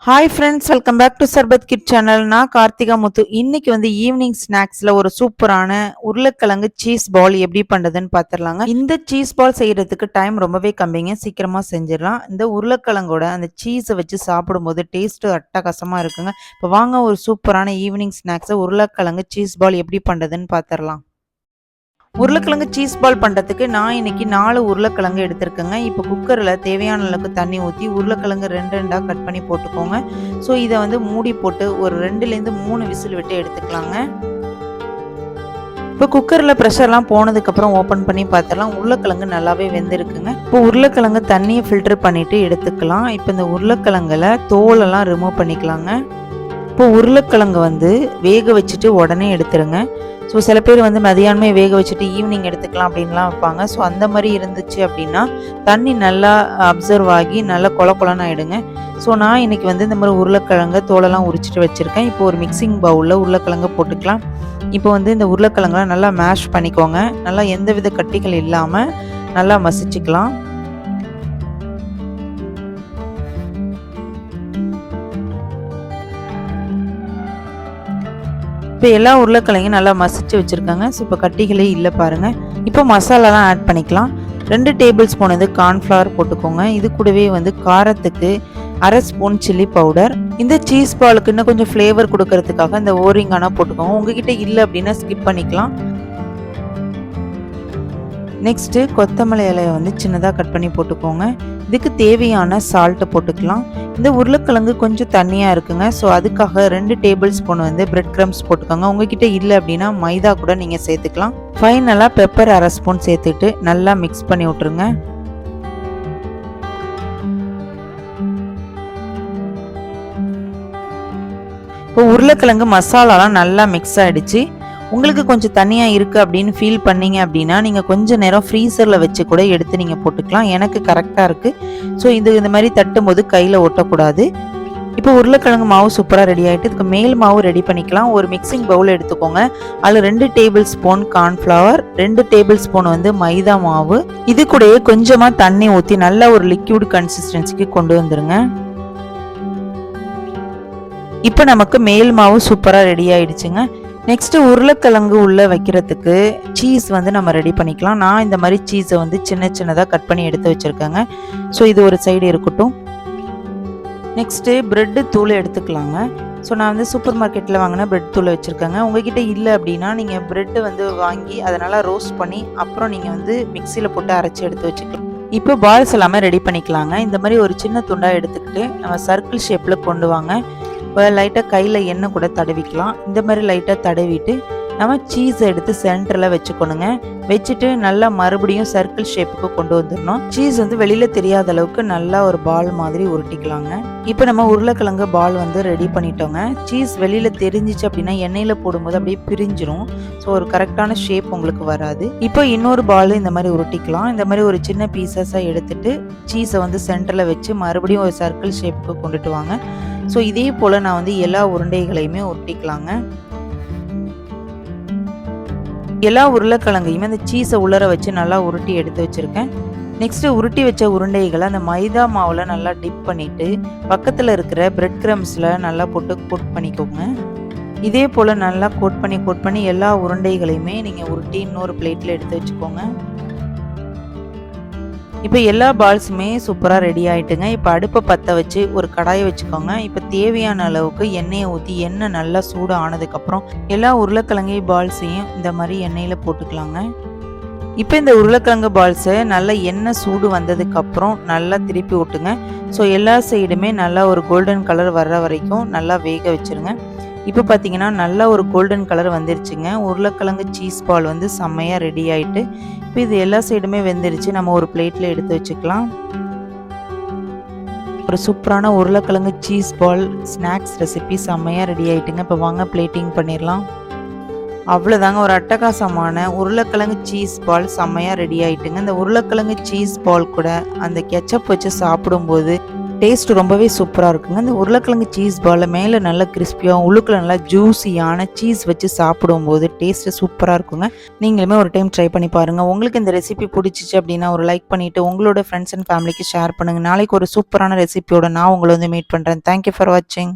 Hi friends, welcome back to Sarbath kid channel. நான் கார்த்திகா முத்து. இன்னைக்கு evening ஸ்நாக்ஸில் ஒரு சூப்பரான உருளைக்கிழங்கு சீஸ் பால் எப்படி பண்ணுறதுன்னு பார்த்துடலாங்க. இந்த சீஸ் பால் செய்கிறதுக்கு டைம் ரொம்பவே கம்மிங்க, சீக்கிரமாக செஞ்சிடலாம். இந்த உருளைக்கிழங்கோட அந்த சீஸை வச்சு சாப்பிடும்போது டேஸ்ட்டு அட்டகாசமாக இருக்குங்க. இப்போ வாங்க ஒரு சூப்பரான ஈவினிங் ஸ்நாக்ஸை உருளைக்கிழங்கு சீஸ் பால் எப்படி பண்ணுறதுன்னு பார்த்துடலாம். உருளைக்கிழங்கு சீஸ் பால் பண்ணுறதுக்கு நான் இன்னைக்கு 4 உருளைக்கிழங்கு எடுத்திருக்கேங்க. இப்போ குக்கரில் தேவையான அளவுக்கு தண்ணி ஊற்றி உருளைக்கிழங்கு 2 கட் பண்ணி போட்டுக்கோங்க. ஸோ இதை மூடி போட்டு ஒரு 2லேருந்து 3 விசில் விட்டு எடுத்துக்கலாங்க. இப்போ குக்கரில் ப்ரெஷர்லாம் போனதுக்கப்புறம் ஓப்பன் பண்ணி பார்த்துடலாம். உருளைக்கிழங்கு நல்லாவே வெந்திருக்குங்க. இப்போ உருளைக்கிழங்கு தண்ணியை ஃபில்டர் பண்ணிவிட்டு எடுத்துக்கலாம். இப்போ இந்த உருளைக்கிழங்குல தோலெல்லாம் ரிமூவ் பண்ணிக்கலாங்க. இப்போ உருளைக்கிழங்கு வேக வச்சுட்டு உடனே எடுத்துருங்க. ஸோ சில பேர் மதியானமே வேக வச்சுட்டு ஈவினிங் எடுத்துக்கலாம் அப்படின்லாம் வைப்பாங்க. ஸோ அந்த மாதிரி இருந்துச்சு அப்படின்னா தண்ணி நல்லா அப்சர்வ் ஆகி நல்லா கொலன்னு ஆகிடுங்க. ஸோ நான் இன்றைக்கி இந்த மாதிரி உருளைக்கிழங்கு தோலெல்லாம் உரிச்சிட்டு வச்சுருக்கேன். இப்போ ஒரு மிக்சிங் பவுலில் உருளைக்கிழங்கு போட்டுக்கலாம். இப்போ இந்த உருளைக்கிழங்குலாம் நல்லா மேஷ் பண்ணிக்கோங்க. நல்லா எந்தவித கட்டிகள் இல்லாமல் நல்லா மசிச்சுக்கலாம். இப்போ எல்லா உருளைக்கிழங்கையும் நல்லா மசிச்சு வச்சுருக்காங்க. ஸோ இப்போ கட்டிகளே இல்லை பாருங்கள். இப்போ மசாலாலாம் ஆட் பண்ணிக்கலாம். 2 டேபிள் ஸ்பூன் கார்ன்ஃப்ளவர் போட்டுக்கோங்க. இது கூடவே காரத்துக்கு 1/2 ஸ்பூன் சில்லி பவுடர். இந்த சீஸ் பாலுக்கு இன்னும் கொஞ்சம் ஃப்ளேவர் கொடுக்கறதுக்காக இந்த ஓரிங்கானா போட்டுக்கோங்க. உங்ககிட்ட இல்லை அப்படின்னா ஸ்கிப் பண்ணிக்கலாம். நெக்ஸ்ட்டு கொத்தமல்லி இலையை சின்னதாக கட் பண்ணி போட்டுக்கோங்க. இதுக்கு தேவையான சால்ட்டை போட்டுக்கலாம். இந்த உருளைக்கிழங்கு கொஞ்சம் தண்ணியாக இருக்குங்க. ஸோ அதுக்காக 2 டேபிள் ஸ்பூன் பிரெட் க்ரம்ஸ் போட்டுக்கோங்க. உங்ககிட்ட இல்லை அப்படின்னா மைதா கூட நீங்கள் சேர்த்துக்கலாம். ஃபைனலாக பெப்பர் 1/2 ஸ்பூன் சேர்த்துட்டு நல்லா மிக்ஸ் பண்ணி விட்ருங்க. இப்போ உருளைக்கிழங்கு மசாலாலாம் நல்லா மிக்ஸ் ஆகிடுச்சு. உங்களுக்கு கொஞ்சம் தனியாக இருக்குது அப்படின்னு ஃபீல் பண்ணீங்க அப்படின்னா நீங்கள் கொஞ்சம் நேரம் ஃப்ரீசரில் வச்சு கூட எடுத்து நீங்கள் போட்டுக்கலாம். எனக்கு கரெக்டாக இருக்குது. ஸோ இந்த மாதிரி தட்டும் போது கையில் ஒட்டக்கூடாது. இப்போ உருளைக்கிழங்கு மாவு சூப்பராக ரெடி ஆகிட்டு இதுக்கு மேல் மாவு ரெடி பண்ணிக்கலாம். ஒரு மிக்சிங் பவுல் எடுத்துக்கோங்க. அதில் 2 table spoon cornflour, 2 table spoon மைதா மாவு, இது கூடயே கொஞ்சமாக தண்ணி ஊற்றி நல்லா ஒரு லிக்யூட் கன்சிஸ்டன்சிக்கு கொண்டு வந்துருங்க. இப்போ நமக்கு மேல் மாவு சூப்பராக ரெடி ஆகிடுச்சுங்க. நெக்ஸ்ட்டு உருளைக்கிழங்கு உள்ளே வைக்கிறதுக்கு சீஸ் நம்ம ரெடி பண்ணிக்கலாம். நான் இந்த மாதிரி சீஸை சின்னதாக கட் பண்ணி எடுத்து வச்சுருக்கேங்க. ஸோ இது ஒரு சைடு இருக்கட்டும். நெக்ஸ்ட்டு ப்ரெட்டு தூள் எடுத்துக்கலாங்க. ஸோ நான் சூப்பர் மார்க்கெட்டில் வாங்கின ப்ரெட் தூளை வச்சுருக்கேங்க. உங்ககிட்ட இல்லை அப்படின்னா நீங்கள் ப்ரெட்டு வாங்கி அதை நல்லா ரோஸ்ட் பண்ணி அப்புறம் நீங்கள் மிக்சியில் போட்டு அரைச்சி எடுத்து வச்சுக்கலாம். இப்போ பால்ஸ் எல்லாமே ரெடி பண்ணிக்கலாங்க. இந்த மாதிரி ஒரு சின்ன துண்டாக எடுத்துக்கிட்டு நம்ம சர்க்கிள் ஷேப்பில் கொண்டு வாங்க. இப்போ லைட்டாக கையில் எண்ணெய் கூட தடவிக்கலாம். இந்த மாதிரி லைட்டாக தடவிட்டு நம்ம சீஸை எடுத்து சென்டரில் வச்சுக்கணுங்க. வச்சுட்டு நல்லா மறுபடியும் சர்க்கிள் ஷேப்புக்கு கொண்டு வந்துடணும். சீஸ் வெளியில் தெரியாத அளவுக்கு நல்லா ஒரு பால் மாதிரி உருட்டிக்கலாங்க. இப்போ நம்ம உருளைக்கிழங்கு பால் ரெடி பண்ணிட்டோங்க. சீஸ் வெளியில் தெரிஞ்சிச்சு அப்படின்னா எண்ணெயில் போடும்போது அப்படியே பிரிஞ்சிடும். ஸோ ஒரு கரெக்டான ஷேப் உங்களுக்கு வராது. இப்போ இன்னொரு பால் இந்த மாதிரி உருட்டிக்கலாம். இந்த மாதிரி ஒரு சின்ன பீசஸாக எடுத்துட்டு சீஸை சென்டரில் வச்சு மறுபடியும் ஒரு சர்க்கிள் ஷேப்புக்கு கொண்டுட்டு வாங்க. ஸோ இதே போல் நான் எல்லா உருண்டைகளையுமே உருட்டிக்கலாங்க. எல்லா உருளைக்கிழங்கையுமே அந்த சீஸை உள்ளர வச்சு நல்லா உருட்டி எடுத்து வச்சுருக்கேன். நெக்ஸ்ட்டு உருட்டி வச்ச உருண்டைகளை அந்த மைதா மாவில் நல்லா டிப் பண்ணிவிட்டு பக்கத்தில் இருக்கிற பிரெட் க்ரம்ஸில் நல்லா போட்டு கோட் பண்ணிக்கோங்க. இதே போல் நல்லா கோட் பண்ணி எல்லா உருண்டைகளையுமே நீங்கள் உருட்டி இன்னொரு பிளேட்டில் எடுத்து வச்சுக்கோங்க. இப்போ எல்லா பால்ஸுமே சூப்பராக ரெடி ஆகிட்டுங்க. இப்போ அடுப்பை பற்ற வச்சு ஒரு கடாயை வச்சுக்கோங்க. இப்போ தேவையான அளவுக்கு எண்ணெயை ஊற்றி எண்ணெய் நல்லா சூடு ஆனதுக்கப்புறம் எல்லா உருளைக்கிழங்கு பால்ஸையும் இந்த மாதிரி எண்ணெயில் போட்டுக்கலாங்க. இப்போ இந்த உருளைக்கிழங்கு பால்ஸை நல்லா எண்ணெய் சூடு வந்ததுக்கப்புறம் நல்லா திருப்பி விட்டுங்க. ஸோ எல்லா சைடுமே நல்லா ஒரு கோல்டன் கலர் வர்ற வரைக்கும் நல்லா வேக வச்சுருங்க. இப்போ பார்த்தீங்கன்னா நல்லா ஒரு கோல்டன் கலர் வந்துருச்சுங்க. உருளைக்கிழங்கு சீஸ் பால் செம்மையாக ரெடி ஆகிட்டு இப்போ இது எல்லா சைடுமே வெந்துருச்சு. நம்ம ஒரு பிளேட்டில் எடுத்து வச்சுக்கலாம். ஒரு சூப்பரான உருளைக்கிழங்கு சீஸ் பால் ஸ்நாக்ஸ் ரெசிபி செம்மையாக ரெடி ஆகிட்டுங்க. இப்போ வாங்க பிளேட்டிங் பண்ணிடலாம். அவ்வளோதாங்க, ஒரு அட்டகாசமான உருளைக்கிழங்கு சீஸ் பால் செம்மையாக ரெடி ஆகிட்டுங்க. இந்த உருளைக்கிழங்கு சீஸ் பால் கூட அந்த கெச்சப் வச்சு சாப்பிடும்போது டேஸ்ட் ரொம்பவே சூப்பராக இருக்குங்க. இந்த உருளைக்கிழங்கு சீஸ் பால் மேலே நல்லா கிறிஸ்பியாக உள்ளுக்குள்ள நல்லா ஜூஸியான சீஸ் வச்சு சாப்பிடும்போது டேஸ்ட்டு சூப்பராக இருக்குங்க. நீங்களுமே ஒரு டைம் ட்ரை பண்ணி பாருங்கள். உங்களுக்கு இந்த ரெசிபி பிடிச்சிச்சு அப்படின்னா ஒரு லைக் பண்ணிவிட்டு உங்களோட ஃப்ரெண்ட்ஸ் அண்ட் ஃபேமிலிக்கு ஷேர் பண்ணுங்கள். நாளைக்கு ஒரு சூப்பரான ரெசிபியோட நான் உங்களை வந்து மீட் பண்ணுறேன். தேங்க்யூ ஃபார் வாட்சிங்.